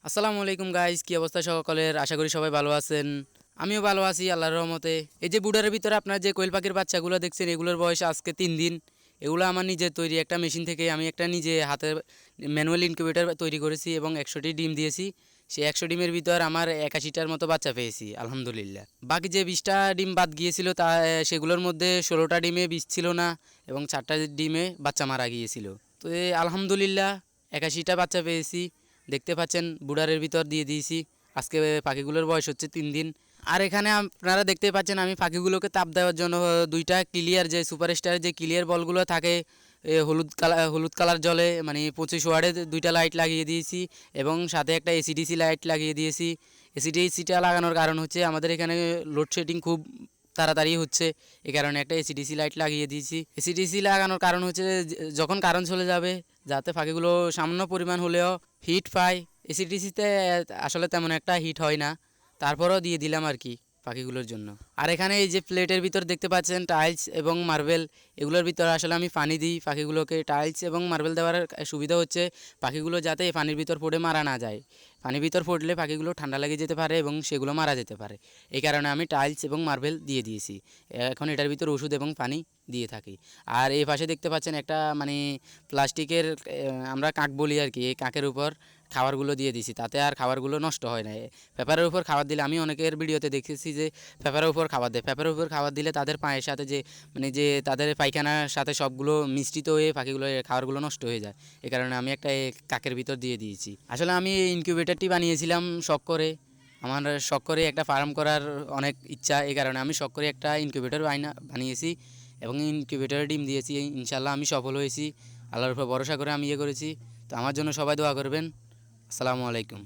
আসসালামু আলাইকুম গাইস, কি অবস্থা সকলের? আশা করি সবাই ভালো আছেন। আমিও ভালো আছি আল্লাহর রহমতে। এই যে বুডারের ভিতরে আপনার যে কোয়েল পাখির বাচ্চাগুলো দেখছেন, এগুলোর বয়স আজকে 3 দিন। এগুলো আমার নিজের তৈরি একটা মেশিন থেকে আমি একটা নিজে হাতে ম্যানুয়াল ইনকিউবেটর তৈরি করেছি এবং 100টি ডিম দিয়েছি। সেই 100 ডিমের ভিতর আমার 81টার মতো বাচ্চা পেয়েছি আলহামদুলিল্লাহ। বাকি যে 20টা ডিম বাদ গিয়েছিল সেগুলোর মধ্যে 16টা ডিমে বীজ ছিল না এবং 4টা ডিমে বাচ্চা মারা গিয়েছিল। তো আলহামদুলিল্লাহ 81টা বাচ্চা পেয়েছি। দেখতে পাচ্ছেন বুডারের ভিতর দিয়ে দিয়েছি। আজকে পাখিগুলোর বয়স হচ্ছে 3 দিন। আর এখানে আপনারা দেখতে পাচ্ছেন আমি পাখিগুলোকে তাপ দেওয়ার জন্য দুইটা ক্লিয়ার যে সুপারস্টার যে ক্লিয়ার বলগুলো থাকে হলুদ কালার জলে মানে 25 ওয়াটের দুইটা লাইট লাগিয়ে দিয়েছি এবং সাথে একটা এসিডিসি লাইট লাগিয়ে দিয়েছি। এসিডিসিটা লাগানোর কারণ হচ্ছে আমাদের এখানে লোডশেডিং খুব তাড়াতাড়ি হচ্ছে, এই কারণে একটা এসিডিসি লাইট লাগিয়ে দিয়েছি। এসিডিসি লাগানোর কারণ হচ্ছে যখন কারেন্ট চলে যাবে যাতে পাখিগুলো সামান্য পরিমাণ হলেও হিট পায়। এসিডিসিতে আসলে তেমন একটা হিট হয় না, তারপরেও দিয়ে দিলাম আর কি পাখিগুলোর জন্য। আর এখানে এই যে প্লেটের ভিতর দেখতে পাচ্ছেন টাইলস এবং মার্বেল, এগুলোর ভিতরে আসলে আমি পানি দিই পাখিগুলোকে। টাইলস এবং মার্বেল দেওয়ার সুবিধা হচ্ছে পাখিগুলো যাতে এই পানির ভিতর পড়ে মারা না যায়। পানির ভিতর পড়লে পাখিগুলো ঠান্ডা লেগে যেতে পারে এবং সেগুলো মারা যেতে পারে, এই কারণে আমি টাইলস এবং মার্বেল দিয়ে দিয়েছি। এখন এটার ভিতর ওষুধ এবং পানি দিয়ে থাকি। আর এই পাশে দেখতে পাচ্ছেন একটা মানে প্লাস্টিকের আমরা কাক বলি আর কি, এই কাকের উপর খাবারগুলো দিয়ে দিছি, তাতে আর খাবারগুলো নষ্ট হয় না। পেপারের উপর খাবার দিলে আমি অনেকের ভিডিওতে দেখেছি যে পেপারের উপর খাবার দেয়। পেপারের উপর খাবার দিলে তাদের পায়ের সাথে যে মানে যে তাদের পায়খানার সাথে সবগুলো মিশ্রিত হয়ে পাখিগুলো খাবারগুলো নষ্ট হয়ে যায়, এই কারণে আমি একটা কাকের ভিতর দিয়ে দিয়েছি। আসলে আমি এই ইনকিউবেটরটি বানিয়েছিলাম শখ করে। আমার শখ করে একটা ফার্ম করার অনেক ইচ্ছা, এই কারণে আমি শখ করে একটা ইনকিউবেটর বানিয়েছি এবং ইনকিউবেটরে ডিম দিয়েছি। ইনশাল্লাহ আমি সফল হয়েছি। আল্লাহর উপর ভরসা করে আমি করেছি। তো আমার জন্য সবাই দোয়া করবেন। আসসালামু আলাইকুম।